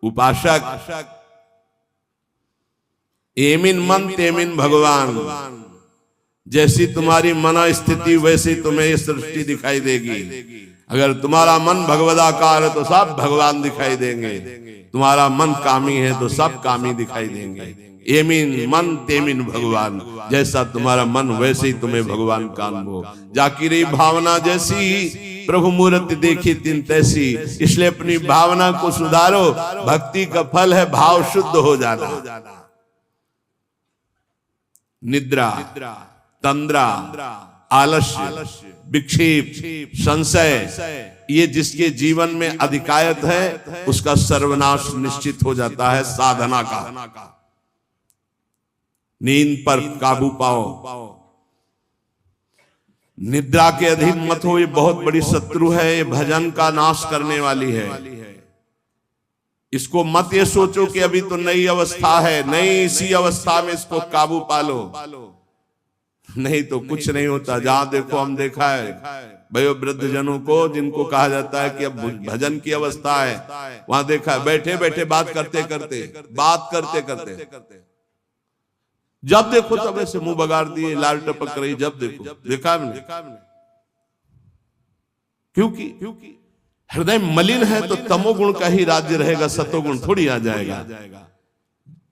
उपासक एमिन मन तेमिन भगवान, जैसी तुम्हारी मन स्थिति वैसी तुम्हें ये सृष्टि दिखाई देगी। अगर तुम्हारा मन भगवदाकार है तो सब भगवान दिखाई देंगे, तुम्हारा मन कामी है तो सब कामी दिखाई देंगे। एमिन मन तेमिन भगवान, जैसा तुम्हारा मन वैसे ही तुम्हें भगवान का अनुभव। जाकिरी भावना जैसी प्रभु मूर्ति देखी तिन तैसी, इसलिए अपनी भावना को सुधारो। भक्ति का फल है भाव शुद्ध हो जाना। निद्रा, तंद्रा, आलस्य, विक्षेप, संशय, ये जिसके जीवन में अधिकायत है उसका सर्वनाश निश्चित हो जाता है। साधना का नींद पर काबू पाओ, निद्रा के अधीन मत हो, ये बहुत बड़ी शत्रु है, ये भजन का नाश करने वाली है। इसको मत ये सोचो कि अभी तो नई अवस्था है, नहीं, इसी अवस्था में इसको काबू पालो, नहीं तो कुछ नहीं होता। जहां देखो हम देखा है भयो वृद्ध जनों को, जिनको कहा जाता है कि अब भजन की अवस्था है, वहां देखा है बैठे बैठे बात करते करते जब देखो तब ऐसे मुंह बगाड़ दिए, लाल टपक रही, जब देखो देखा हमने। क्योंकि हृदय मलिन है तो तमोगुण का ही राज्य रहेगा, सतोगुण थोड़ी आ जाएगा।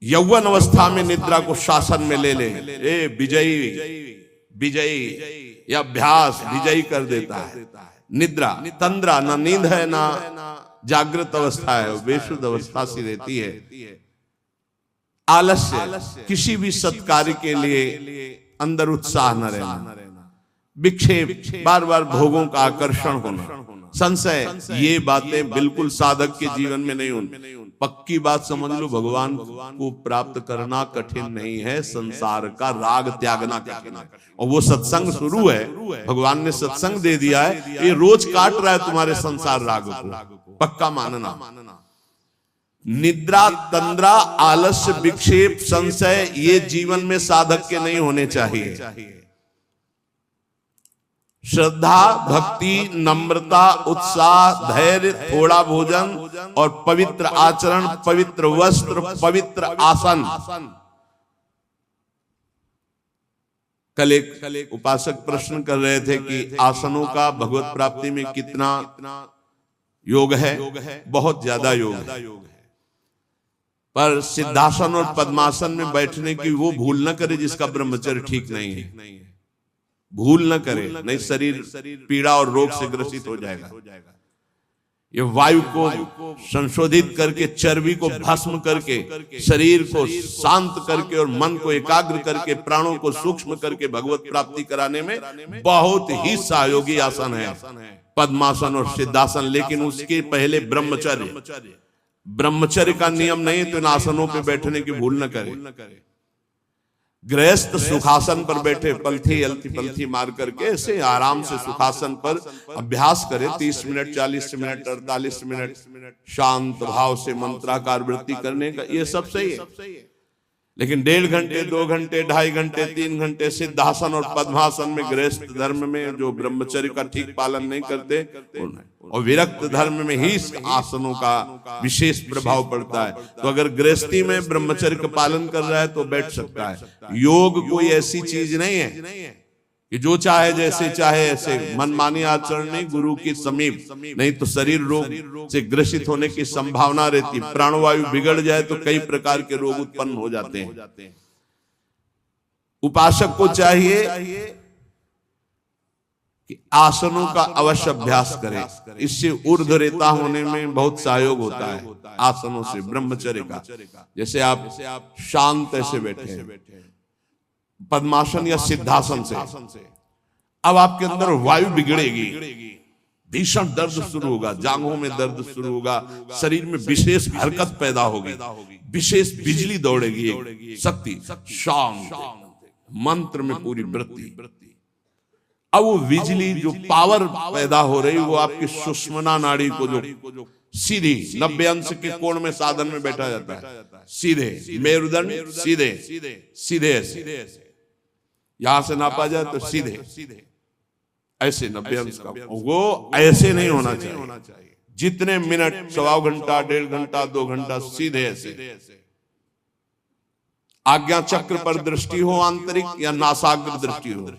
यौवन अवस्था में निद्रा को शासन में ले ले, ए विजयी या अभ्यास विजयी कर देता है। निद्रा, तंद्रा, ना नींद है ना जागृत अवस्था है, बेशुद्ध अवस्था सी रहती है। आलस्य, किसी भी सत्कार्य के लिए अंदर उत्साह न रहना। विक्षेप, बार बार भोगों का आकर्षण होना। संशय, ये बातें बिल्कुल साधक के जीवन में नहीं होनी। पक्की बात समझ लो, भगवान को प्राप्त करना कठिन नहीं है, संसार का राग त्यागना कठिन है। और वो सत्संग शुरू है, भगवान ने सत्संग दे दिया है, ये रोज काट रहा है तुम्हारे संसार राग को, पक्का मानना। निद्रा, तंद्रा, आलस्य, विक्षेप, संशय, ये जीवन में साधक के नहीं होने चाहिए। श्रद्धा, भक्ति, नम्रता, उत्साह, धैर्य, थोड़ा भोजन और पवित्र आचरण, पवित्र वस्त्र, पवित्र आसन। कल एक उपासक प्रश्न कर रहे थे कि आसनों का भगवत प्राप्ति में कितना योग है। बहुत ज्यादा योग है, पर सिद्धासन और पद्मासन में बैठने की वो भूल न करे जिसका ब्रह्मचर्य ठीक नहीं है। भूल न करे, नहीं शरीर पीड़ा और रोग से ग्रसित हो जाएगा। ये वायु को संशोधित करके, चर्बी को भस्म करके, शरीर को शांत करके और मन को एकाग्र करके, प्राणों को सूक्ष्म करके भगवत प्राप्ति कराने में बहुत ही सहयोगी आसन है पद्मासन और सिद्धासन। लेकिन उसके पहले ब्रह्मचर्य का नियम नहीं, तो इन आसनों पे बैठने की भूल न करे। गृहस्थ सुखासन पर बैठे, पलथी मार करके ऐसे आराम से सुखासन पर अभ्यास करे। 30 मिनट, 40 मिनट, 48 मिनट शांत भाव से मंत्राकार वृत्ति करने का, ये सब सही है। लेकिन 1.5 घंटे, 2 घंटे, 2.5 घंटे, 3 घंटे सिद्धासन और पद्मासन में गृहस्थ धर्म में जो ब्रह्मचर्य का ठीक पालन नहीं करते, और विरक्त धर्म में ही आसनों का विशेष प्रभाव पड़ता है। तो अगर गृहस्थी में ब्रह्मचर्य का पालन कर रहा है तो बैठ सकता है। योग कोई ऐसी चीज नहीं है कि जो चाहे जैसे चाहे ऐसे मनमानी आचरण नहीं, गुरु की समीप, नहीं तो शरीर रोग से ग्रसित होने की संभावना रहती। प्राणवायु बिगड़ जाए तो कई प्रकार के रोग उत्पन्न हो जाते हैं। उपासक को चाहिए कि आसनों का अवश्य अभ्यास करे। इससे ऊर्ध्वरेता होने में बहुत सहयोग होता है आसनों से, ब्रह्मचर्य का। जैसे आप शांत ऐसे बैठे पद्मासन या सिद्धासन से, अब आपके अंदर वायु बिगड़ेगी, भीषण दर्द शुरू होगा, जांघों में दर्द शुरू होगा, शरीर में विशेष हरकत पैदा होगी, विशेष बिजली दौड़ेगी, शक्ति, शांत मंत्र में पूरी वृत्ति। अब वो बिजली जो पावर पैदा हो रही, वो आपकी सुषुम्ना नाड़ी को जो सीधी 90 अंश के कोण में साधन में बैठा जाता है, सीधे मेरुदंड, सीधे यहां से नापा जाए तो सीधे ऐसे 90 अंश का, वो ऐसे नहीं होना चाहिए। जितने मिनट, 1.25 घंटा, 1.5 घंटा, 2 घंटा, सीधे ऐसे आज्ञा चक्र पर दृष्टि हो आंतरिक या नासाग्र दृष्टि हो,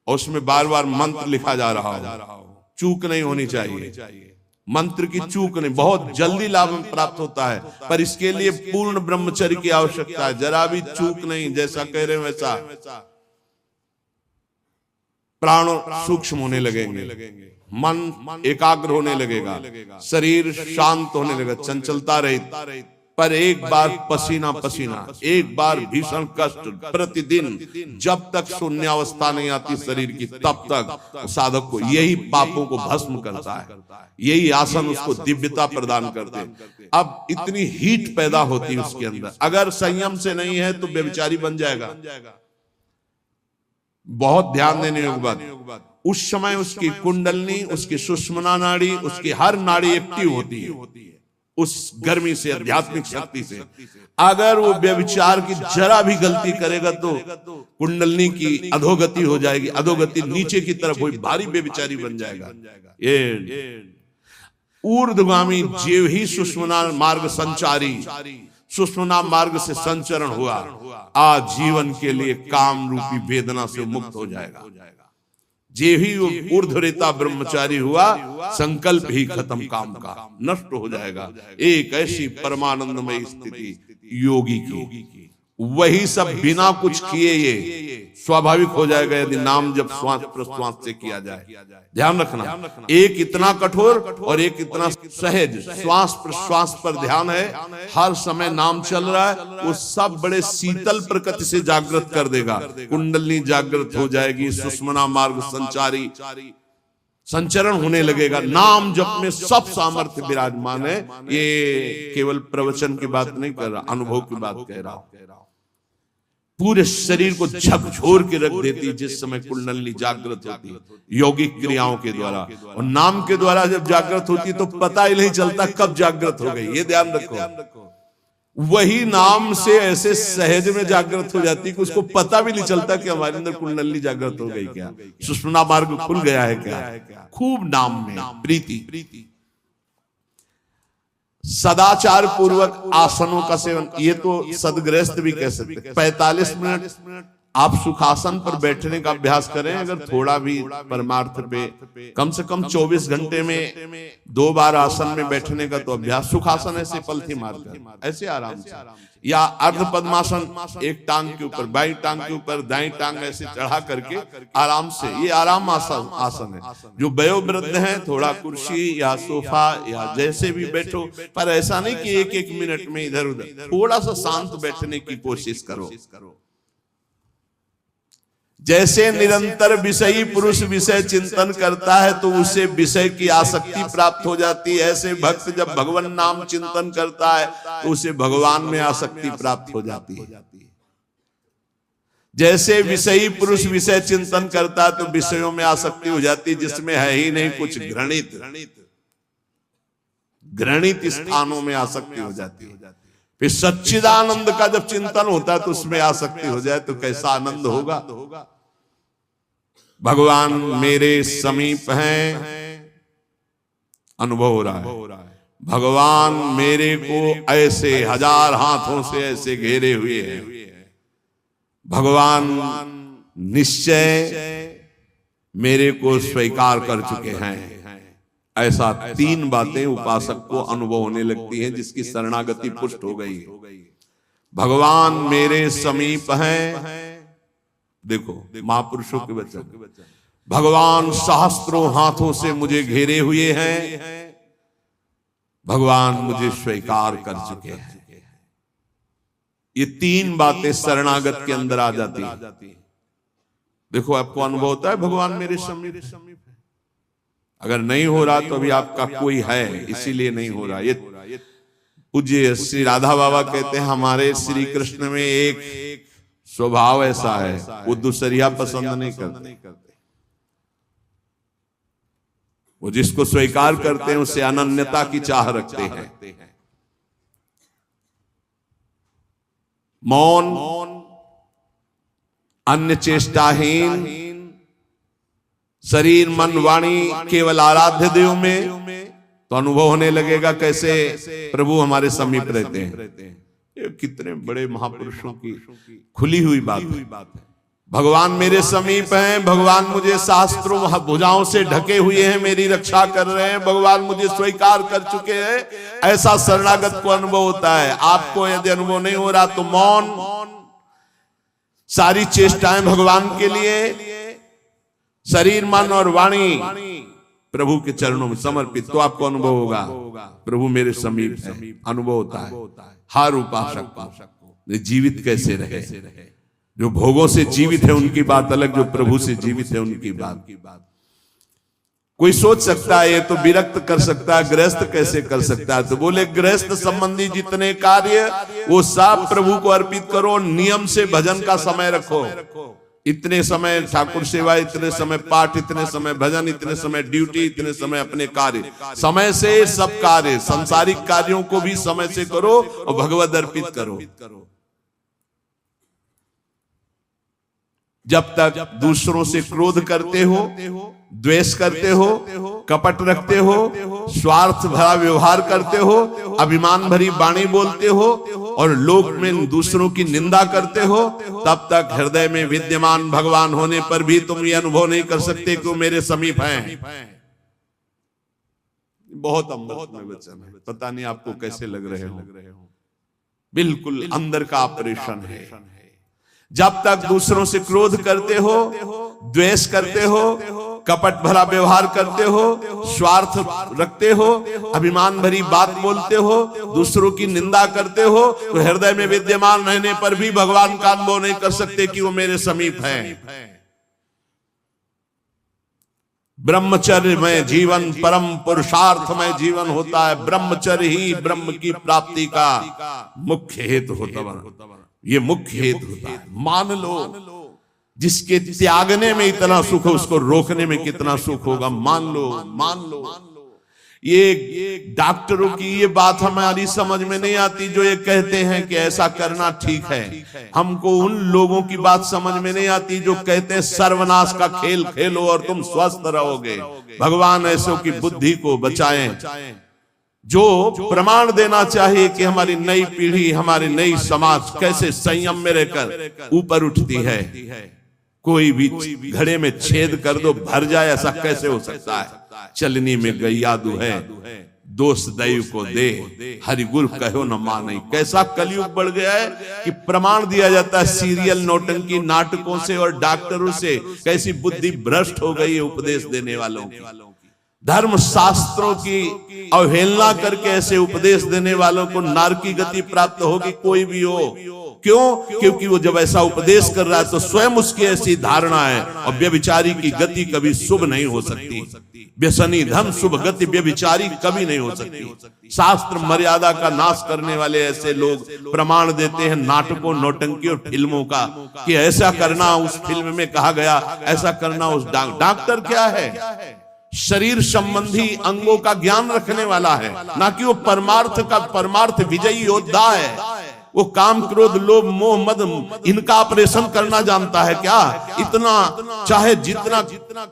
और उसमें बार बार मंत्र लिखा जा रहा हो, चूक नहीं होनी चाहिए। मंत्र की चूक नहीं, बहुत जल्दी लाभ प्राप्त होता है, पर इसके लिए पूर्ण ब्रह्मचर्य की आवश्यकता है। जरा भी चूक नहीं, जैसा कह रहे हैं वैसा प्राण सूक्ष्म होने लगेंगे, मन एकाग्र होने लगेगा, शरीर शांत होने लगेगा, चंचलता रहित। पर एक बार पसीना पसीना, एक बार भीषण कष्ट प्रतिदिन, जब तक शून्यावस्था नहीं आती शरीर की, तब तक साधक को यही पापों को भस्म करता है। यही आसन उसको दिव्यता प्रदान करते हैं। अब इतनी हीट पैदा होती है उसके अंदर, अगर संयम से नहीं है तो व्यभिचारी बन जाएगा। बहुत ध्यान देने योग्य बात, उस समय उसकी कुंडलनी, उसकी सुषुम्ना नाड़ी, उसकी हर नाड़ी एक्टिव होती है उस गर्मी से, आध्यात्मिक शक्ति से। अगर वो व्यभिचार की जरा भी गलती करेगा तो कुंडलनी की अधोगति हो जाएगी, अधोगति नीचे की तरफ हुई, भारी व्यभिचारी बन जाएगा। ये ऊर्ध्वगामी जीव ही सुषुम्ना मार्ग संचारी, सुषुम्ना मार्ग से संचरण हुआ, आजीवन के लिए काम रूपी वेदना से मुक्त हो जाएगा। जे ही ऊर्ध्वरेता ब्रह्मचारी हुआ, संकल्प ही खत्म, काम का नष्ट हो जाएगा। एक ऐसी परमानंदमय स्थिति योगी की, वही सब बिना कुछ किए ये स्वाभाविक हो जाएगा यदि नाम जब श्वास प्रश्वास से किया जाए। ध्यान रखना, एक इतना कठोर और एक इतना सहज, श्वास प्रश्वास पर ध्यान है, हर समय नाम चल रहा है, वो सब बड़े शीतल प्रकृति से जागृत कर देगा। कुंडली जागृत हो जाएगी, सुषुम्ना मार्ग संचारी संचरण होने लगेगा। नाम जप में सब सामर्थ्य विराजमान है। ये केवल प्रवचन की बात नहीं कर रहा, अनुभव की बात कह रहा हूं। पूरे शरीर को झकझोर के रख देती है जिस समय कुंडली जागृत होती है यौगिक क्रियाओं के द्वारा, और नाम के द्वारा जब जागृत होती तो पता ही नहीं चलता कब जागृत हो गई। ये ध्यान रखो, वही नाम से ऐसे सहज में जागृत हो जाती कि उसको पता भी नहीं चलता कि हमारे अंदर कुंडली जागृत हो गई, क्या सुषुम्ना मार्ग खुल गया है, क्या खूब नाम में प्रीति। सदाचार पूर्वक आसनों का सेवन, ये तो सदगृहस्थ भी कह सकते हैं। 45 मिनट आप सुखासन पर बैठने का अभ्यास करें। अगर थोड़ा भी परमार्थ पे, कम से कम 24 घंटे में 2 बार आसन में बैठने का तो अभ्यास। सुखासन ऐसे पलथी मारकर, ऐसे आराम से, या अर्ध पद्मासन, एक टांग के ऊपर, बाई टांग के ऊपर दाई टांग ऐसे चढ़ा करके आराम से, ये आराम आसन है। जो वयोवृद्ध हैं थोड़ा कुर्सी या सोफा या जैसे भी बैठो, पर ऐसा नहीं कि एक मिनट में इधर उधर, थोड़ा सा शांत बैठने की कोशिश करो। जैसे निरंतर विषयी पुरुष विषय चिंतन करता है तो उसे विषय की आसक्ति प्राप्त हो जाती है, ऐसे भक्त जब भगवान नाम चिंतन करता है तो उसे भगवान में आसक्ति प्राप्त हो जाती है। जैसे विषयी पुरुष विषय चिंतन करता है तो विषयों में आसक्ति हो जाती है जिसमें है ही नहीं कुछ, घृणित स्थानों में आसक्ति हो जाती है। फिर सच्चिदानंद का जब चिंतन होता है तो उसमें आसक्ति हो जाए तो कैसा आनंद होगा। भगवान मेरे समीप हैं, अनुभव हो रहा है। भगवान मेरे को ऐसे 1000 हाथों से ऐसे घेरे हुए हैं। भगवान निश्चय मेरे को स्वीकार कर चुके हैं। ऐसा 3 बातें उपासक को अनुभव होने लगती हैं जिसकी शरणागति पुष्ट हो गई। भगवान मेरे समीप हैं, देखो महापुरुषों के वचन। भगवान सहस्त्रों हाथों से मुझे घेरे हुए हैं, भगवान मुझे स्वीकार कर चुके हैं। ये 3 बातें शरणागत के अंदर आ जाती है। देखो आपको अनुभव होता है भगवान मेरे समीप है। अगर नहीं हो रहा तो अभी आपका कोई है, इसीलिए नहीं हो रहा। ये पूज्य श्री राधा बाबा कहते हैं हमारे श्री कृष्ण में एक स्वभाव ऐसा है, वो दूसरिया पसंद नहीं करते। वो जिसको स्वीकार करते हैं उससे अनन्यता की चाह रखते हैं। मौन, अन्य चेष्टाहीन, शरीर मन वाणी केवल आराध्य देव में, तो अनुभव होने लगेगा कैसे प्रभु हमारे समीप रहते हैं। ये कितने बड़े महापुरुषों की खुली हुई बात है। भगवान मेरे समीप हैं, भगवान मुझे शास्त्रों भुजाओं से ढके हुए हैं, मेरी रक्षा कर रहे हैं, भगवान मुझे स्वीकार कर चुके हैं। ऐसा शरणागत को अनुभव होता है। आपको यदि अनुभव नहीं हो रहा तो मौन, सारी चेष्टाएं भगवान के लिए, शरीर मन और वाणी प्रभु के चरणों में समर्पित, तो आपको अनुभव होगा प्रभु मेरे समीप है। अनुभव होता है। हर उपासक को जीवित कैसे रहे, जो भोगों से जीवित है उनकी बात अलग, जो प्रभु से जीवित है उनकी बात। कोई सोच सकता है ये तो विरक्त कर सकता है, गृहस्थ कैसे कर सकता है? तो बोले गृहस्थ संबंधी जितने कार्य वो सब प्रभु को अर्पित करो, नियम से भजन का समय रखो। इतने समय ठाकुर सेवा, इतने समय पाठ, इतने समय भजन, इतने समय ड्यूटी, इतने समय अपने कार्य, समय से सब कार्य, सांसारिक कार्यों को भी समय से करो और भगवत अर्पित करो। जब तक दूसरों से क्रोध करते हो, द्वेष करते हो, कपट रखते हो, स्वार्थ भरा व्यवहार करते हो, अभिमान भरी वाणी बोलते हो और लोक में दूसरों की निंदा करते हो, तब तक हृदय में विद्यमान भगवान होने पर भी तुम ये अनुभव नहीं कर सकते कि वो मेरे समीप हैं। बहुत अमृत में वचन है, पता नहीं आपको कैसे लग रहे हो। बिल्कुल अंदर का ऑपरेशन है। जब तक दूसरों से क्रोध करते हो, द्वेष करते हो, कपट भरा व्यवहार करते हो, स्वार्थ रखते हो, अभिमान भरी बात बोलते हो, दूसरों की निंदा करते हो, तो हृदय में विद्यमान रहने पर भी भगवान का अनुभव नहीं कर सकते कि वो मेरे समीप हैं। ब्रह्मचर्य में जीवन परम पुरुषार्थ में जीवन होता है। ब्रह्मचर्य ही ब्रह्म की प्राप्ति का मुख्य हेतु होता है। ये मुख्य हेतु होता है। मान लो जिसके त्यागने में इतना सुख है, उसको रोकने में कितना सुख होगा। मान लो ये डॉक्टरों की ये बात हमारी समझ में नहीं आती जो ये कहते हैं कि ऐसा करना ठीक है। हमको उन लोगों की बात समझ में नहीं आती जो कहते हैं सर्वनाश का खेल खेलो और तुम स्वस्थ रहोगे। भगवान ऐसों की बुद्धि को बचाएं जो प्रमाण देना चाहिए कि हमारी नई पीढ़ी, हमारी नई समाज कैसे संयम में रहकर ऊपर उठती है। कोई भी घड़े में छेद कर दो भर जाए, ऐसा कैसे हो सकता है? चलनी में गैयादू है, दोष दैव को दे, हरि गुरु कहो न माने। कैसा कलयुग बढ़ गया है कि प्रमाण दिया जाता है सीरियल नौटंकी नाटकों से और डॉक्टरों से। कैसी बुद्धि भ्रष्ट हो गई है उपदेश देने वालों की। धर्म शास्त्रों की अवहेलना करके ऐसे उपदेश देने वालों को नरक की गति प्राप्त होगी, कोई भी हो। क्यों? क्योंकि वो जब ऐसा उपदेश कर रहा है तो स्वयं उसकी ऐसी धारणा है। और व्यभिचारी की गति कभी शुभ नहीं हो सकती। व्यसनी धन शुभ गति व्यभिचारी कभी नहीं हो सकती। शास्त्र मर्यादा का नाश करने वाले ऐसे लोग प्रमाण देते हैं नाटकों, नौटंकी और फिल्मों का कि ऐसा करना उस फिल्म में कहा गया, ऐसा करना उस। डॉक्टर क्या है? शरीर संबंधी अंगों का ज्ञान रखने वाला है, ना कि वो परमार्थ विजयी योद्धा है। वो काम, क्रोध, लोभ, मोह, मद इनका ऑपरेशन करना जानता है क्या? इतना चाहे जितना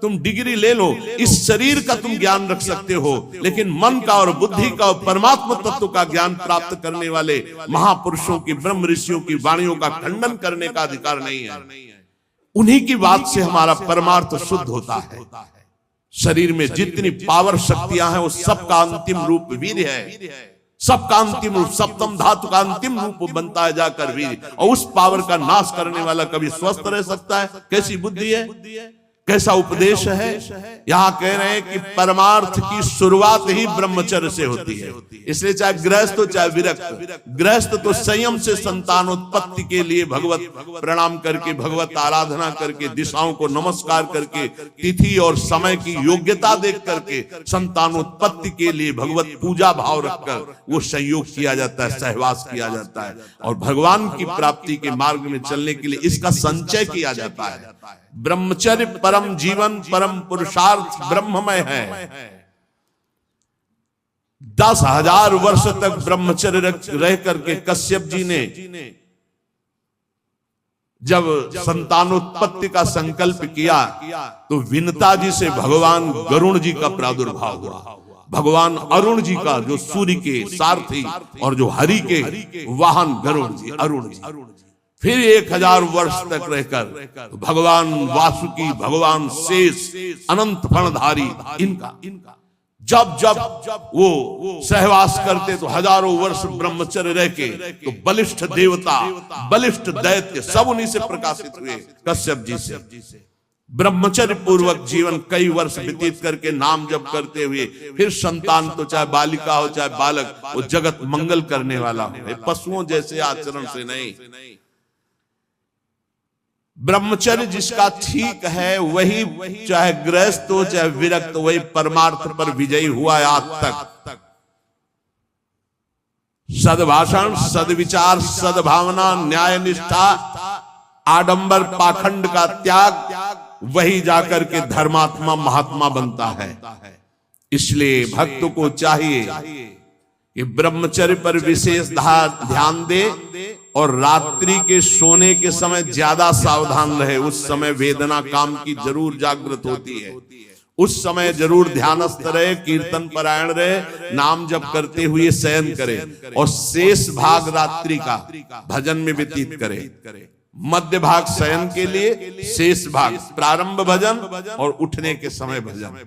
तुम डिग्री ले लो, इस शरीर का तुम ज्ञान रख सकते हो, लेकिन मन का और बुद्धि का और परमात्मा तत्व का ज्ञान प्राप्त करने वाले महापुरुषों की, ब्रह्म ऋषियों की वाणियों का खंडन करने का अधिकार नहीं है। उन्हीं की बात से हमारा परमार्थ शुद्ध होता है। शरीर में जितनी पावर शक्तियां हैं वो सबका अंतिम रूप वीर है। सबका अंतिम रूप, सप्तम धातु का अंतिम रूप बनता है जाकर वीर। और उस पावर का नाश करने वाला कभी स्वस्थ रह सकता है? कैसी बुद्धि है, कैसा उपदेश है। यहाँ कह रहे हैं कि परमार्थ की शुरुआत ही ब्रह्मचर्य से होती है। इसलिए चाहे गृहस्थ हो चाहे विरक्त, गृहस्थ तो संयम से संतानोत्पत्ति के लिए भगवत प्रणाम करके, भगवत आराधना करके, दिशाओं को नमस्कार करके, तिथि और समय की योग्यता देख करके संतानोत्पत्ति के लिए भगवत पूजा भाव रखकर वो संयोग किया जाता है, सहवास किया जाता है। और भगवान की प्राप्ति के मार्ग में चलने के लिए इसका संचय किया जाता है। ब्रह्मचर्य परम जीवन, परम पुरुषार्थ ब्रह्ममय है। 10,000 वर्ष तक ब्रह्मचर्य रह करके कश्यप जी ने जब संतानोत्पत्ति का संकल्प किया तो विनता जी से भगवान गरुण जी का प्रादुर्भाव हुआ। भगवान अरुण जी का, जो सूर्य के सारथी और जो हरि के वाहन गरुड़ जी, अरुण जी। फिर 1000 वर्ष तक रहकर भगवान वासुकी, भगवान शेष, अनंत फणधारी, इनका जब जब वो सहवास करते तो हजारों वर्ष ब्रह्मचर्य रह के तो बलिष्ठ देवता, बलिष्ठ दैत्य सब उन्हीं से प्रकाशित हुए, कश्यप जी से। ब्रह्मचर्य पूर्वक जीवन कई वर्ष व्यतीत करके नाम जप करते हुए फिर संतान, तो चाहे बालिका हो चाहे बालक, वो जगत मंगल करने वाला हो, पशुओं जैसे आचरण से नहीं। ब्रह्मचर्य जिसका ठीक है वही, चाहे गृहस्थ हो चाहे विरक्त, वही परमार्थ पर विजयी हुआ है आज तक। सद्भाषण, सद्विचार, सद्भावना, न्याय निष्ठा, आडंबर पाखंड का त्याग, वही जाकर के धर्मात्मा महात्मा बनता है। इसलिए भक्त को चाहिए कि ब्रह्मचर्य पर विशेष ध्यान दे और रात्रि के सोने के समय ज्यादा सावधान रहे। उस समय वेदना काम की जरूर जागृत होती है, उस समय जरूर ध्यानस्थ रहे, कीर्तन परायण रहे, नाम जप करते हुए शयन करे और शेष भाग रात्रि का भजन में व्यतीत करे। मध्य भाग शयन के लिए, शेष भाग प्रारंभ भजन और उठने के समय भजन।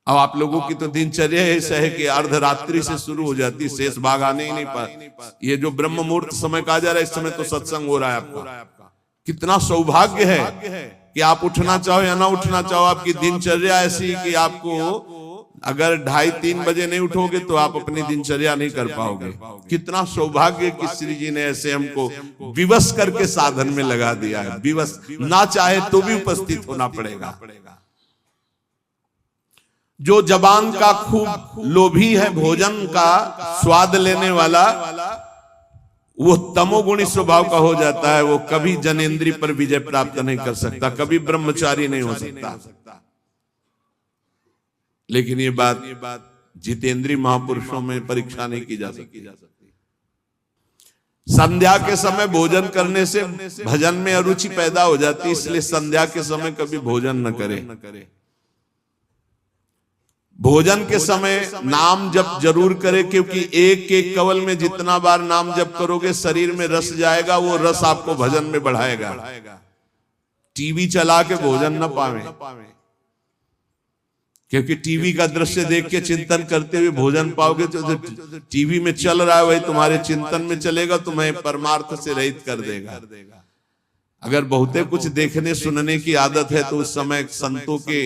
अब आप लोगों की तो दिनचर्या ऐसा है कि अर्धरात्रि से शुरू हो जाती, शेष भाग आने ही नहीं पाए। ये जो ब्रह्म मुहूर्त समय कहा जा रहा है, इस समय तो सत्संग हो रहा है आपका। कितना सौभाग्य है कि आप उठना चाहो या ना उठना चाहो, आपकी दिनचर्या ऐसी कि आपको अगर 2:30-3 बजे नहीं उठोगे तो आप अपनी दिनचर्या नहीं कर पाओगे। कितना सौभाग्य कि श्री जी ने ऐसे हमको विवश करके साधन में लगा दिया है। विवश ना चाहे तो भी उपस्थित होना पड़ेगा। जो जबान का खूब लोभी है, भोजन का स्वाद लेने वाला, वो तमोगुणी स्वभाव का हो जाता है। वो कभी जनेंद्रिय पर विजय प्राप्त नहीं कर सकता, कभी ब्रह्मचारी नहीं हो सकता। लेकिन ये बात जितेंद्रीय महापुरुषों में परीक्षा नहीं की जा सकती। संध्या के समय भोजन करने से भजन में अरुचि पैदा हो जाती, इसलिए संध्या के समय कभी भोजन न करे। भोजन के समय नाम जप जरूर करे, क्योंकि एक एक कवल में जितना बार नाम जप करोगे शरीर में रस जाएगा, वो रस आपको भजन में बढ़ाएगा। टीवी चला के भोजन न पावे, क्योंकि टीवी का दृश्य देख के चिंतन करते हुए भोजन पाओगे तो टीवी में चल रहा है वही तुम्हारे चिंतन में चलेगा, तुम्हें परमार्थ से रहित कर देगा। अगर बहुते कुछ देखने सुनने की आदत है तो उस समय संतों के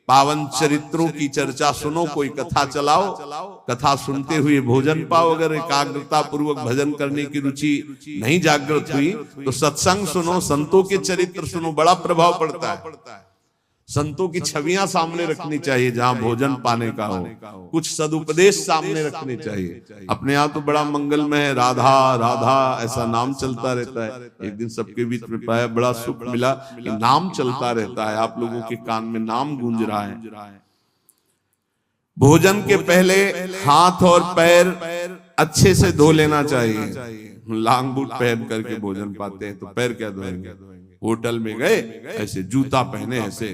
पावन चरित्रों की चर्चा सुनो, कोई कथा चलाओ, कथा सुनते हुए भोजन पाओ। अगर एकाग्रता पूर्वक भजन करने की रुचि नहीं जागृत हुई तो सत्संग सुनो, संतों के चरित्र सुनो, बड़ा प्रभाव पड़ता है। संतों की छवियां सामने रखनी चाहिए जहां भोजन पाने का हो, कुछ सदुपदेश सामने रखने चाहिए। अपने यहाँ तो बड़ा मंगलमय है, राधा राधा ऐसा नाम चलता रहता है। एक दिन सबके बीच में पाया, बड़ा सुख मिला कि नाम चलता रहता है, आप लोगों के कान में नाम गूंज रहा है। भोजन के पहले हाथ और पैर अच्छे से धो लेना चाहिए। लांग बूट पहन करके भोजन पाते हैं तो पैर क्या धोएंगे? होटल में गए ऐसे जूता पहने ऐसे,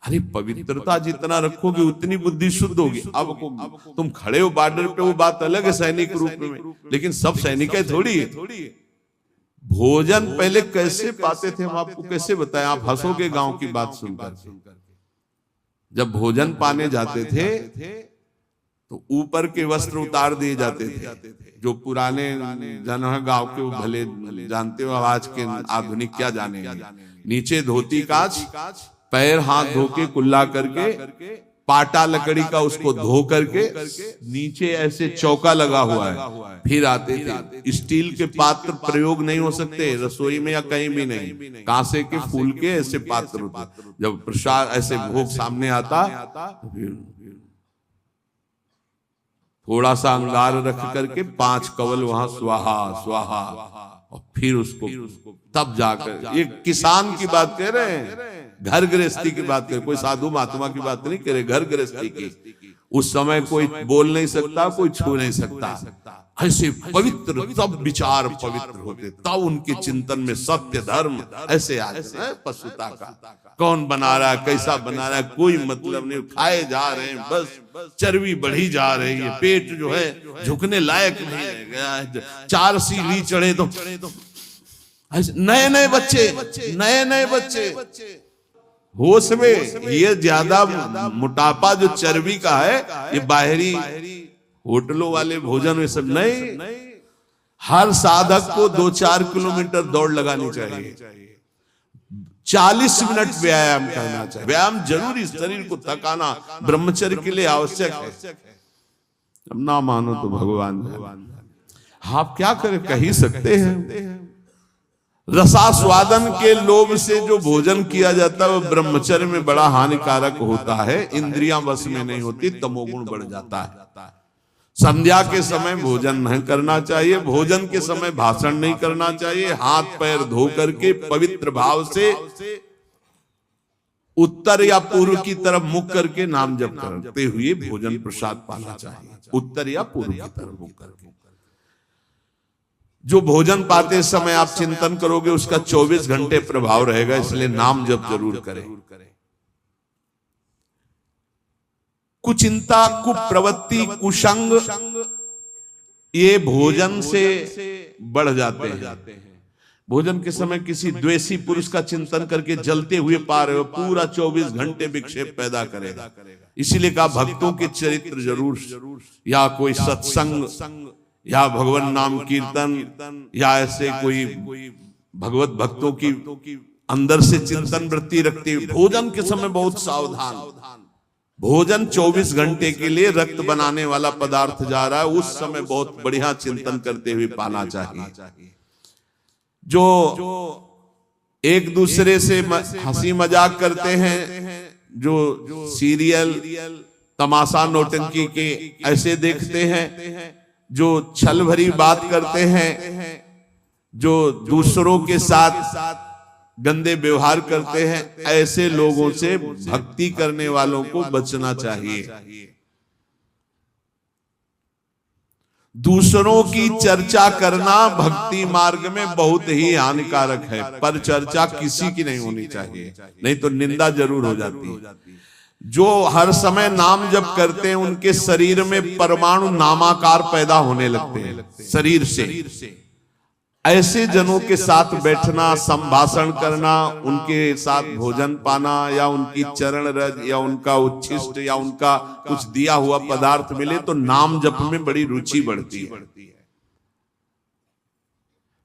अरे पवित्रता जितना रखोगे उतनी बुद्धि शुद्ध होगी। अब तुम खड़े हो बॉर्डर पे, वो बात अलग है सैनिक रूप में, लेकिन सब सैनिक है थोड़ी है। भोजन पहले कैसे पाते थे हम आपको कैसे बताएं, आप हंसोगे गांव की बात सुनकर। जब भोजन पाने जाते थे तो ऊपर के वस्त्र उतार दिए जाते थे। जो पुराने जन है गांव के वो भले जानते हो, आज के आधुनिक क्या जानेंगे। नीचे धोती काच, पैर हाथ धो के कुल्ला करके, पाटा लकड़ी का उसको धो करके, नीचे ऐसे चौका लगा हुआ है, फिर आते थे। स्टील के पात्र प्रयोग नहीं हो सकते रसोई में या कहीं भी नहीं, कांसे के फूल के ऐसे पात्र होते। जब प्रसाद ऐसे भोग सामने आता, थोड़ा सा अंगार रख करके 5 कवल वहां स्वाहा स्वाहा, और फिर उसको तब जाकर, ये किसान की बात कह रहे हैं, घर गृहस्थी की बात कर, कोई साधु महात्मा की बात नहीं करे, घर गृहस्थी की। उस समय कोई बोल नहीं सकता, कोई छू नहीं सकता। ऐसे पवित्र, तब विचार पवित्र होते, तब उनके चिंतन में सत्य धर्म ऐसे आ जाए। पशुता का कौन बना रहा है, कैसा बना रहा है, कोई मतलब नहीं, खाए जा रहे हैं, बस चर्बी बढ़ी जा रही है, पेट जो है झुकने लायक नहीं रह गया है, 4 सीढ़ी चढ़े तो नए नए बच्चे होश में। ये ज्यादा मोटापा जो चर्बी का है, ये बाहरी होटलों वाले भोजन में सब नहीं। हर साधक को 2-4 किलोमीटर दौड़ लगानी चाहिए, 40 मिनट व्यायाम करना चाहिए। व्यायाम जरूरी, शरीर को थकाना ब्रह्मचर्य के लिए आवश्यक है। अब ना मानो तो भगवान, आप क्या करें, कह ही सकते हैं। रसास्वादन के लोभ से जो भोजन किया जाता है वो ब्रह्मचर्य में बड़ा हानिकारक होता है। इंद्रियां वश में नहीं होती, तमोगुण बढ़ जाता है। संध्या के समय भोजन नहीं करना चाहिए, भोजन के समय भाषण नहीं करना चाहिए। हाथ पैर धो करके पवित्र भाव से उत्तर या पूर्व की तरफ मुख करके नाम जप करते हुए भोजन प्रसाद पाना चाहिए। उत्तर या पूर्व की तरफ मुख करके जो भोजन पाते समय आप चिंतन करोगे उसका 24 घंटे प्रभाव रहेगा, इसलिए नाम जप जरूर करें। कुचिंता, कुप्रवृत्ति, कुसंग ये भोजन से बढ़ जाते हैं। भोजन के समय किसी द्वेषी पुरुष का चिंतन करके जलते हुए पा रहे हो, पूरा 24 घंटे विक्षेप पैदा करेगा। इसीलिए कहा भक्तों के चरित्र जरूर, या कोई सत्संग या भगवान नाम कीर्तन या ऐसे कोई भगवत भक्तों की अंदर से चिंतन वृत्ति रखते हुए भोजन के समय बहुत सावधान। भोजन 24 घंटे के लिए रक्त बनाने वाला पदार्थ जा रहा है, उस समय बहुत बढ़िया चिंतन करते हुए पाना चाहिए। जो एक दूसरे से हंसी मजाक करते हैं, जो सीरियल तमाशा नौटंकी के ऐसे देखते हैं, जो छल भरी बात करते हैं, जो दूसरों के साथ गंदे व्यवहार करते हैं, ऐसे लोगों से भक्ति करने वालों को बचना चाहिए। दूसरों की चर्चा करना भक्ति मार्ग में बहुत ही हानिकारक है, पर चर्चा किसी की नहीं होनी चाहिए, नहीं तो निंदा जरूर हो जाती है। जो हर समय नाम जप करते हैं उनके शरीर में परमाणु नामाकार पैदा होने लगते हैं शरीर से। ऐसे जनों के साथ बैठना, संभाषण करना, उनके साथ भोजन पाना या उनकी चरण रज या उनका उच्छिष्ट या उनका कुछ दिया हुआ पदार्थ मिले तो नाम जप में बड़ी रुचि बढ़ती है।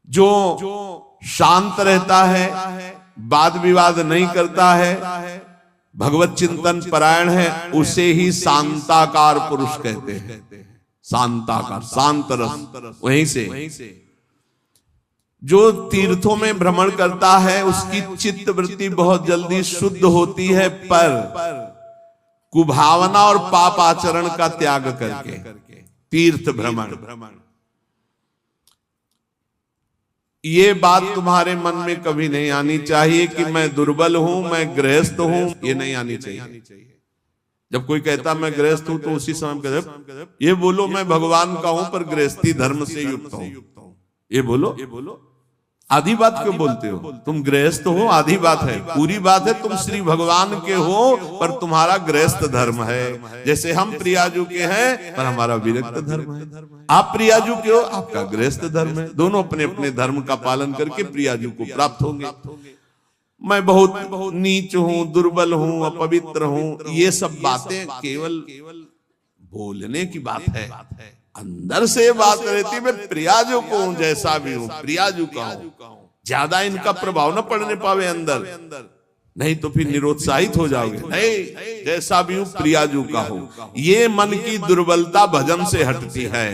जो शांत रहता है, वाद विवाद नहीं करता है, भगवत चिंतन परायण है, उसे ही शांताकार पुरुष कहते हैं। शांताकार, शांत रस। वहीं से जो तीर्थों में भ्रमण करता है उसकी चित्त वृत्ति बहुत जल्दी शुद्ध होती है, पर कुभावना और पाप आचरण का त्याग करके तीर्थ भ्रमण। ये बात तुम्हारे मन में कभी नहीं आनी चाहिए कि मैं दुर्बल हूं, मैं गृहस्थ हूं, ये नहीं आनी चाहिए। जब कोई कहता मैं गृहस्थ हूं तो उसी समय ये बोलो मैं भगवान का हूं पर गृहस्थी धर्म से युक्त हूं। ये बोलो आधी बात क्यों बोलते हो? तुम गृहस्थ हो, आधी बात है। पूरी बात है तुम श्री भगवान के हो पर तुम्हारा गृहस्थ धर्म है। जैसे हम प्रियाजू के हैं पर हमारा विरक्त धर्म है। आप प्रियाजू के हो, आपका गृहस्थ धर्म है। दोनों अपने अपने धर्म का पालन करके प्रियाजू को प्राप्त होंगे। मैं बहुत नीच हूं, दुर्बल हूं, अपवित्र हूं, ये सब बातें केवल बोलने की बात है। अंदर से बात रहती मैं प्रियाजू को हूं, जैसा भी हूं प्रियाजू का हूं। ज्यादा इनका प्रभाव न पड़ने पावे अंदर, नहीं तो फिर निरुत्साहित हो जाओगे। नहीं, जैसा भी हूं प्रियाजू का हूं। ये मन की दुर्बलता भजन से हटती है,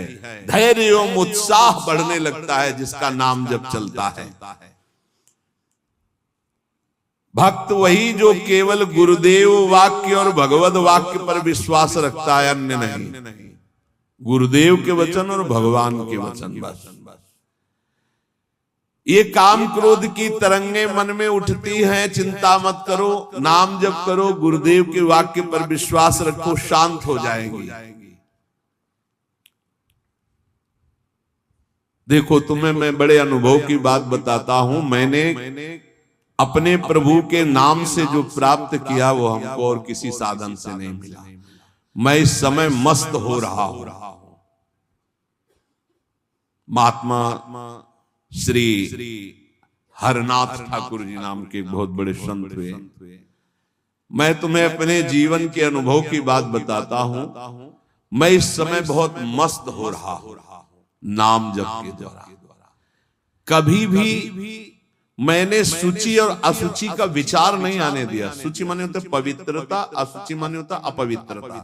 धैर्य एवं उत्साह बढ़ने लगता है जिसका नाम जब चलता है। भक्त वही जो केवल गुरुदेव वाक्य और भगवत वाक्य पर विश्वास रखता है, अन्य नहीं। गुरुदेव के वचन और भगवान के वचन बस। ये काम क्रोध की तरंगे मन में उठती हैं, चिंता मत करो, नाम जप करो, गुरुदेव के वाक्य पर विश्वास रखो, शांत हो जाएगी। देखो तुम्हें मैं बड़े अनुभव की बात बताता हूं, मैंने अपने प्रभु के नाम से जो प्राप्त किया वो हमको और किसी साधन से नहीं मिला। मैं इस समय मस्त हो रहा हूं। महात्मा श्री हरनाथ ठाकुर जी नाम के बहुत बड़े संत हुए। मैं तुम्हें अपने जीवन के अनुभव की बात बताता हूं। मैं इस समय बहुत मस्त हो रहा हूं नाम जप के द्वारा। कभी भी मैंने सूची और असुचि का विचार नहीं आने दिया। सूची माने होता पवित्रता, असुचि माने होता अपवित्रता,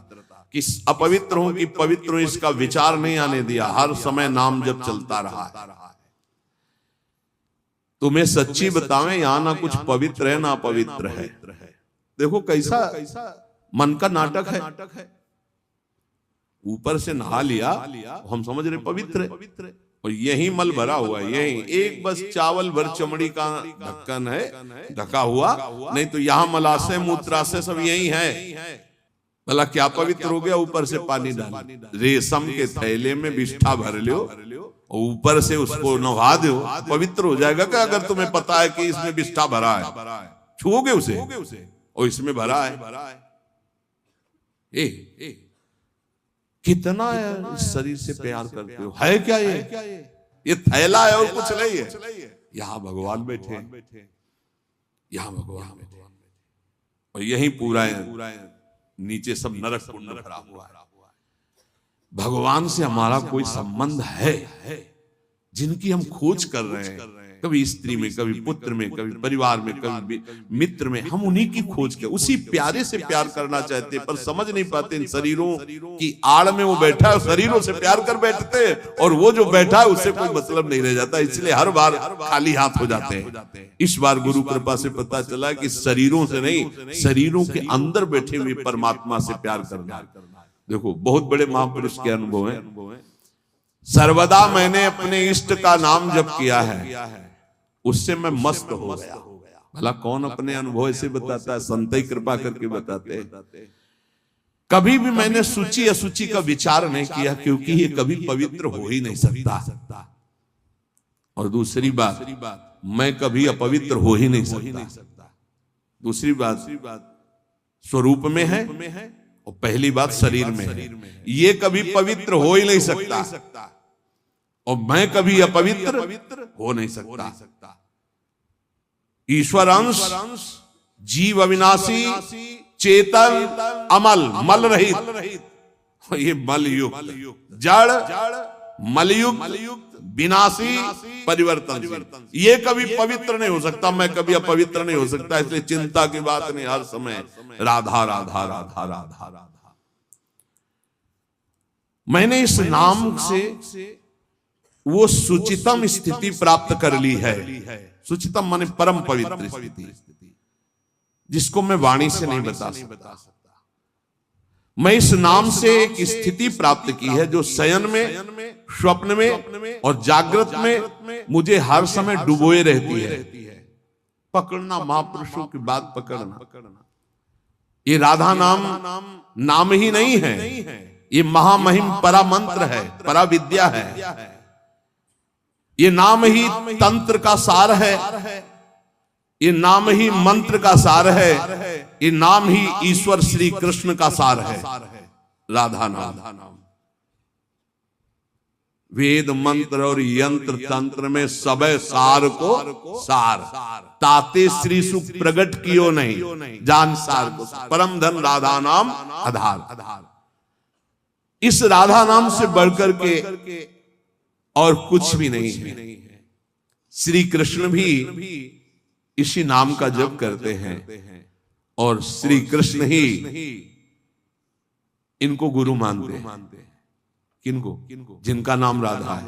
कि अपवित्र हूं कि पवित्र हूं इसका विचार नहीं आने दिया। हर समय नाम जप चलता रहा है। तुम्हें सच्ची बतावें, यहां ना कुछ पवित्र है ना अपवित्र है। देखो कैसा मन का नाटक है। ऊपर से नहा लिया, हम समझ रहे पवित्र है, और यही मल भरा हुआ है। यही एक बस चावल भर चमड़ी का ढक्कन है ढका हुआ, नहीं तो यहाँ मलाशय मूत्राशय सब यही है। भला क्या पवित्र हो गया? ऊपर से पानी डाल, रेशम के थैले में बिष्ठा भर लो और ऊपर से उसको नहा दो, पवित्र हो जाएगा क्या? अगर तुम्हें पता है कि इसमें बिष्ठा भरा है, छुओगे उसे और इसमें भरा है। कितना है इस शरीर से प्यार करते हो? है क्या ये थैला है और कुछ नहीं है। यहां भगवान बैठे, यहां भगवान बैठे, और यही पूरा है। नीचे सब नरक कुंड भरा हुआ है। भगवान से हमारा कोई संबंध है जिनकी हम खोज कर रहे हैं, कभी स्त्री में, कभी पुत्र में, कभी परिवार में, कभी मित्र में। हम उन्हीं की खोज कर उसी प्यारे से प्यार करना चाहते, पर समझ नहीं पाते। इन शरीरों की आड़ में वो बैठा है, शरीरों से प्यार कर बैठते हैं, और वो जो बैठा है उससे कोई मतलब नहीं रह जाता। इसलिए हर बार खाली हाथ हो जाते हैं। इस बार गुरु कृपा से पता चला कि शरीरों से नहीं, शरीरों के अंदर बैठे हुए परमात्मा से प्यार करना। देखो बहुत बड़े महापुरुष के अनुभव है। सर्वदा मैंने अपने इष्ट का नाम जप किया है, उससे मैं मस्त हो गया। भला कौन अपने अनुभव से बताता है? संत ही कृपा करके बताते हैं। कभी भी मैंने सूची असुचि का विचार नहीं किया, क्योंकि ये कभी पवित्र हो ही नहीं सकता। और दूसरी बात, मैं कभी अपवित्र हो ही नहीं सकता। दूसरी बात, स्वरूप में है, और पहली बात शरीर में है। ये कभी पवित्र हो ही नहीं सकता, और मैं कभी अपवित्र हो नहीं सकता। ईश्वर अंश, जीव अविनाशी, चेतन, अमल, मल रहित। ये मल युक्त, जड़, मलयुक्त, विनाशी, परिवर्तनशील। ये कभी पवित्र नहीं हो सकता, मैं कभी अपवित्र नहीं हो सकता। इसलिए चिंता की बात नहीं, हर समय राधा राधा राधा राधा राधा। मैंने इस नाम से वो सुचितम स्थिति प्राप्त कर ली है। सुचितम माने परम पवित्र स्थिति, जिसको मैं वाणी से नहीं बता सकता। मैं इस नाम से एक स्थिति प्राप्त की है जो शयन में, स्वप्न में और जागृत में मुझे हर समय डुबोए रहती है। पकड़ना, महापुरुषों की बात पकड़ना। ये राधा नाम ही नहीं है, ये महामहिम परा मंत्र है, परा विद्या है। ये नाम ही तंत्र का सार है, ये नाम ही मंत्र का सार है, ये नाम ही ईश्वर श्री कृष्ण का सार है। राधा नाम वेद मंत्र और यंत्र तंत्र में सब सार को सार, ताते श्री सुख प्रगट कियो नहीं, जान सार को। परम धन राधा नाम आधार। इस राधा नाम से बढ़कर के और कुछ भी नहीं है। श्री कृष्ण भी इसी नाम का जप करते हैं, और श्री कृष्ण ही इनको गुरु मानते हैं। किनको? जिनका नाम राधा है।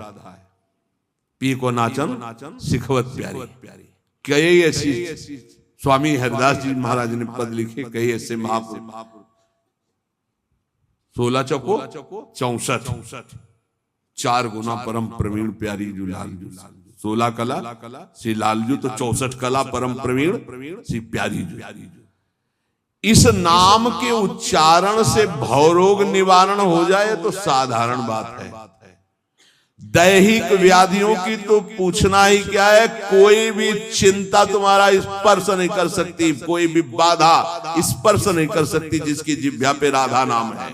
पी को नाचन सिखवत प्यारी। कई ऐसी स्वामी हरिदास जी महाराज ने पद लिखे, कई ऐसे महापुरुष। 16 चौको 64, 4 गुना परम प्रवीण प्यारी जू लालजू। 16 कला श्री लालजू, तो 64 कला परम प्रवीण श्री प्यारी जू। इस नाम के उच्चारण से भवरोग निवारण हो जाए तो साधारण बात है, दैहिक व्याधियों की तो पूछना ही क्या है। कोई भी चिंता तुम्हारा स्पर्श नहीं कर सकती, कोई भी बाधा स्पर्श नहीं कर सकती जिसकी जिह्वा पे राधा नाम है।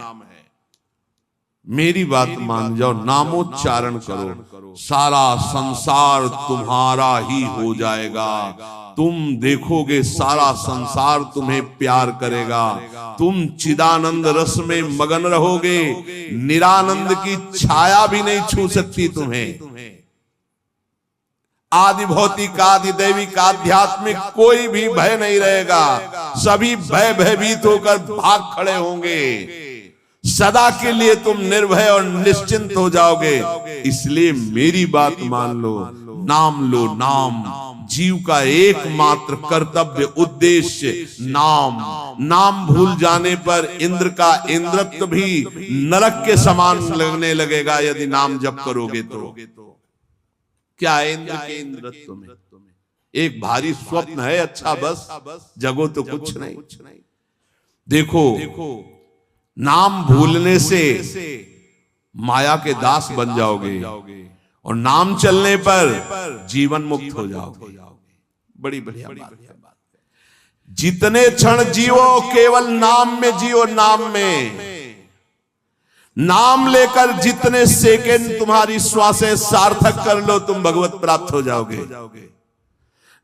मेरी बात मान जाओ, नामोच्चारण करो, सारा संसार तुम्हारा ही हो जाएगा। तुम देखोगे सारा संसार तुम्हें प्यार करेगा। तुम चिदानंद रस में मगन रहोगे, निरानंद की छाया भी नहीं छू सकती तुम्हें। आदि भौतिक, आदि दैविक, आध्यात्मिक कोई भी भय नहीं रहेगा। सभी भयभीत होकर भाग खड़े होंगे। सदा के लिए तुम निर्भय और निश्चिंत हो जाओगे। इसलिए मेरी बात मान लो, नाम लो। नाम जीव का एकमात्र कर्तव्य, उद्देश्य नाम। नाम भूल जाने पर इंद्र का इंद्रत्व भी नरक के समान लगने लगेगा यदि नाम जप करोगे तो। क्या है इंद्र के इंद्रत्व में? एक भारी स्वप्न है, अच्छा बस जगो तो कुछ नहीं। देखो, नाम भूलने से माया के दास बन जाओगे और नाम चलने पर जीवन मुक्त हो जाओगे। बड़ी बढ़िया बात है। जितने क्षण जियो केवल नाम में जियो, नाम में। नाम लेकर जितने सेकंड तुम्हारी श्वासें सार्थक कर लो, तुम भगवत प्राप्त हो जाओगे।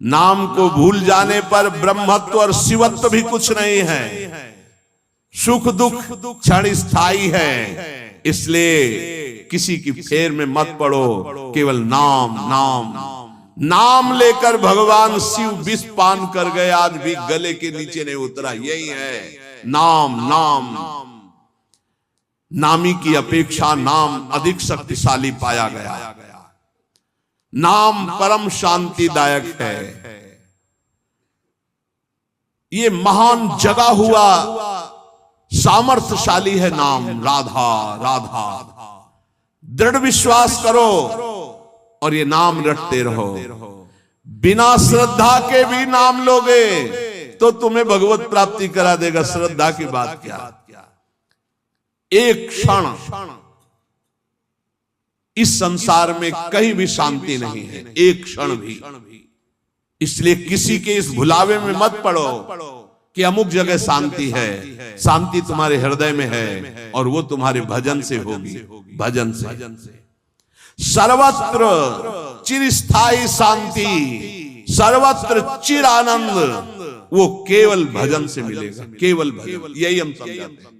नाम को भूल जाने पर ब्रह्मत्व और शिवत्व भी कुछ नहीं है। सुख दुख क्षण स्थायी है। इसलिए किसी की फेर में मत पड़ो, केवल नाम नाम नाम लेकर भगवान शिव विष पान कर गए, आज भी गले के नीचे नहीं उतरा। यही है नाम। नाम नामी की अपेक्षा नाम अधिक शक्तिशाली पाया गया। नाम परम शांतिदायक है। ये महान जगा हुआ सामर्थ्यशाली है नाम। राधा राधा दृढ़ विश्वास करो और ये नाम रटते रहो। बिना श्रद्धा के भी नाम लोगे तो तुम्हें भगवत प्राप्ति करा देगा। श्रद्धा की बात क्या? एक क्षण इस संसार में कहीं भी शांति नहीं है, एक क्षण भी। इसलिए किसी के इस भुलावे में मत पड़ो कि अमुक जगह शांति है। शांति तुम्हारे हृदय में है और वो तुम्हारे भजन से होगी। भजन से सर्वत्र चिरस्थायी शांति, सर्वत्र चिर आनंद, वो केवल भजन से मिलेगा। केवल भजन, यही हम समझाते हैं।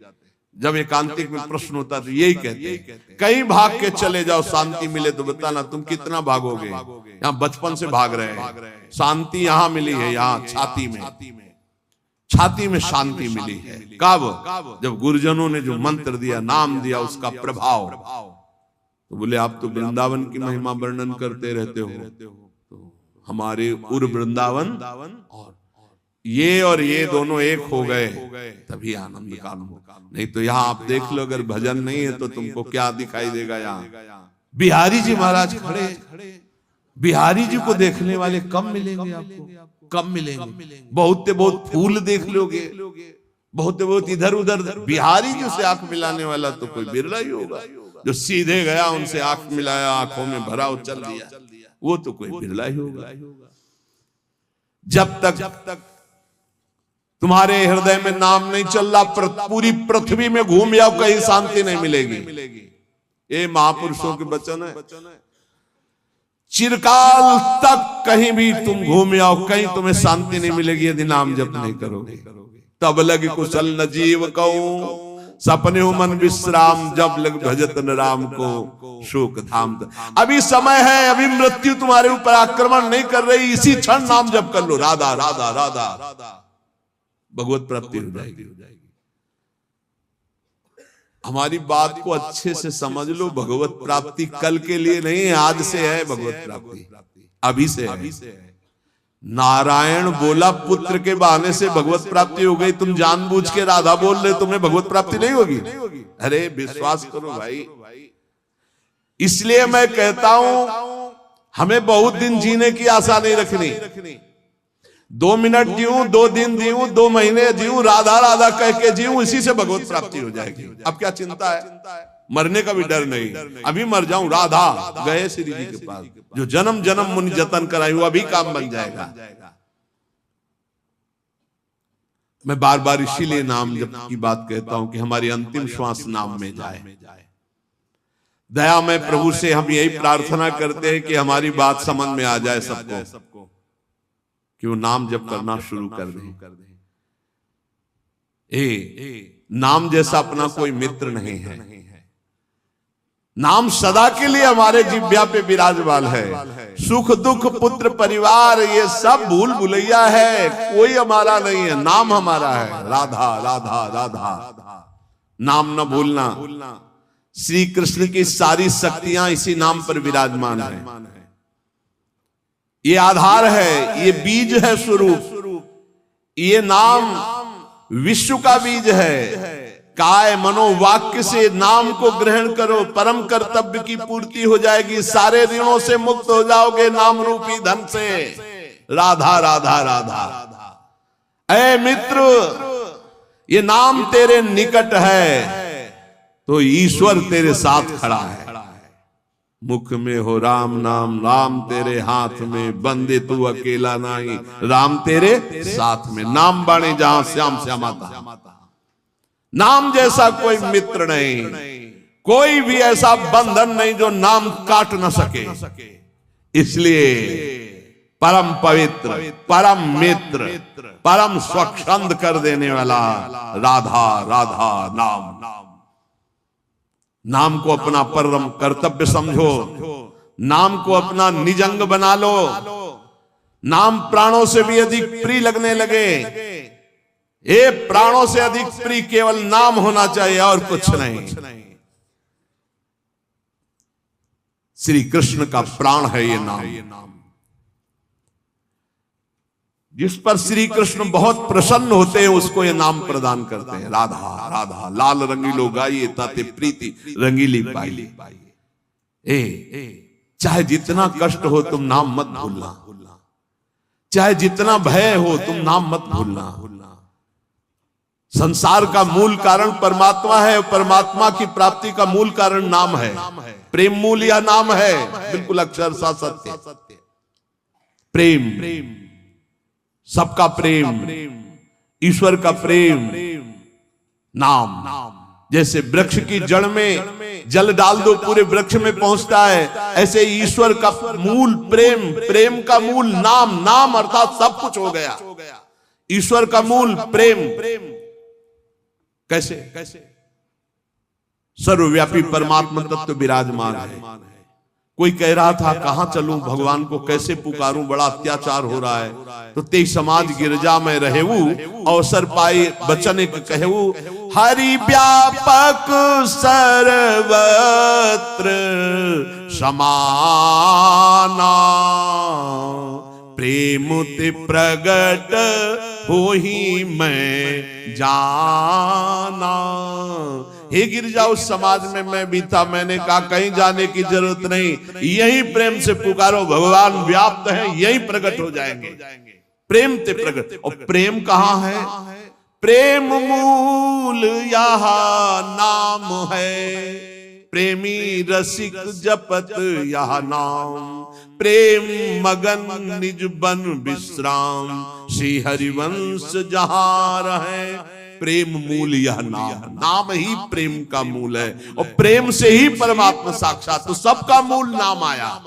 जब एकांतिक में प्रश्न होता तो यही कहते हैं, कहीं भाग के चले जाओ शांति मिले तो बताना तुम कितना भागोगे। यहाँ बचपन से भाग रहे हैं, शांति यहाँ मिली है, यहाँ छाती में, छाती में शांति मिली है। कब? जब गुरुजनों ने जो मंत्र दिया, नाम दिया, उसका प्रभाव। तो बोले आप तो वृंदावन की महिमा वर्णन करते रहते हो, तो हमारे उर वृंदावन और ये दोनों एक हो गए तभी आनंद काल हो। नहीं तो यहाँ आप देख लो, अगर भजन नहीं है तो तुमको क्या दिखाई देगा। यहाँ बिहारी जी महाराज खड़े, बिहारी जी को देखने वाले कम मिलेंगे आपको, कम मिलेंगे। बहुत बहुत फूल देख लोगे, बहुत इधर उधर। बिहारी जी से आंख मिलाने वाला तो कोई बिरला ही होगा। जो सीधे गया उनसे आंख मिलाया, आंखों में भरा और चल दिया, वो तो कोई बिरला ही होगा। जब तक तुम्हारे हृदय में नाम नहीं चल रहा, पूरी पृथ्वी में घूम जाओ, कहीं शांति नहीं मिलेगी। ये महापुरुषों के वचन है। चिरकाल तक कहीं भी तुम घूम आओ, कहीं तुम्हें शांति नहीं मिलेगी यदि नाम जप नहीं करोगे। तब लग कुशल न जीव कहूं, सपने हो मन विश्राम, जब लग भजत न राम को शोक धाम। अभी समय है, अभी मृत्यु तुम्हारे ऊपर आक्रमण नहीं कर रही। इसी क्षण नाम जप कर लो, राधा राधा राधा, भगवत प्राप्ति हो जाएगी। हमारी बात को अच्छे से समझ लो, भगवत प्राप्ति कल के लिए नहीं है, आज से है भगवत प्राप्ति, अभी से है। नारायण बोला पुत्र के बहाने से भगवत प्राप्ति हो गई, तुम जानबूझ के राधा बोल रहे, तुम्हें भगवत प्राप्ति नहीं होगी? अरे विश्वास करो भाई। इसलिए मैं कहता हूं, हमें बहुत दिन जीने की आशा नहीं रखनी। 2 मिनट जीऊं, 2 दिन जीऊं, 2 महीने जीऊं, राधा राधा कह के जीऊं, इसी से भगवत प्राप्ति हो जाएगी। अब क्या चिंता है? मरने का भी डर नहीं, अभी मर जाऊं राधा, गए श्री जी के पास, जो जन्म जन्म मुनि जतन कराई वो अभी काम बन जाएगा। मैं बार बार इसीलिए नाम जप की बात कहता हूं कि हमारी अंतिम श्वास नाम में जाए। दया में प्रभु से हम यही प्रार्थना करते हैं कि हमारी बात समझ में आ जाए सबको, कि वो नाम जप करना शुरू कर दें। नाम जैसा अपना कोई मित्र नहीं है। नाम सदा के लिए हमारे जिह्वा पे विराजमान है। सुख दुख पुत्र परिवार ये सब भूल भुलैया है, कोई हमारा नहीं है, नाम हमारा है। राधा राधा राधा, नाम न भूलना। श्री कृष्ण की सारी शक्तियां इसी नाम पर विराजमान है। ये आधार है, ये बीज है स्वरूप। ये नाम विश्व का बीज है। काय मनोवाक्य से नाम को ग्रहण करो, परम कर्तव्य की पूर्ति हो जाएगी, सारे ऋणों से मुक्त हो जाओगे नाम रूपी धन से। राधा राधा राधा। ऐ मित्र, ये नाम तेरे निकट है तो ईश्वर तेरे साथ खड़ा है। मुख में हो राम नाम, राम तेरे हाथ में, बंदे तू अकेला नहीं, राम तेरे साथ में। नाम बाणे जहां श्याम श्यामाता, नाम जैसा कोई मित्र नहीं, कोई भी ऐसा बंधन नहीं जो नाम काट न सके। इसलिए परम पवित्र, परम मित्र, परम स्वच्छंद कर देने वाला राधा राधा नाम। नाम को अपना परम कर्तव्य समझो, नाम को अपना निज अंग बना लो। नाम प्राणों से भी अधिक प्रिय लगने लगे। ये प्राणों से अधिक प्रिय केवल नाम होना चाहिए और कुछ नहीं। श्री कृष्ण का प्राण है ये नाम, जिस पर श्री कृष्ण बहुत प्रसन्न होते हैं उसको ये नाम प्रदान करते हैं। राधा राधा लाल रंगीलो गाइए ताते प्रीति रंगीली पाइए। चाहे जितना कष्ट हो तुम नाम मत भूलना, चाहे जितना भय हो तुम नाम मत भूलना। संसार का मूल कारण परमात्मा है, परमात्मा की प्राप्ति का मूल कारण नाम है। प्रेम मूल या नाम है, बिल्कुल अक्षरशः सत्य। प्रेम, सबका प्रेम, ईश्वर का प्रेम, नाम। जैसे वृक्ष की जड़ में जल डाल दो पूरे वृक्ष में पहुंचता है, ऐसे ईश्वर का मूल प्रेम, प्रेम का मूल नाम। नाम अर्थात सब कुछ हो गया। ईश्वर का मूल प्रेम। कैसे? सर्वव्यापी परमात्मा तत्व विराजमान है। कोई कह रहा था कहां चलूं, भगवान को कैसे पुकारूं, बड़ा अत्याचार हो रहा है। तो ते समाज गिरजा में रहेऊ, अवसर पाई बचन एक कहेऊ। हरि व्यापक सर्वत्र समाना, प्रेम ते प्रगट होहि मैं जाना। हे गिरजा, उस समाज में मैं भी था, मैंने कहा कहीं जाने की जरूरत नहीं, यही प्रेम से पुकारो, भगवान व्याप्त है, यही प्रकट हो जाएंगे। प्रेम ते प्रकट। और प्रेम कहाँ है? प्रेम मूल यहाँ नाम है, प्रेमी रसिक जपत यह नाम। प्रेम मगन निज बन विश्राम, श्री हरिवंश जहां रहे। प्रेम मूल यह नाम, नाम ही प्रेम का मूल है, और प्रेम से ही परमात्मा साक्षात। तो सबका मूल नाम आया।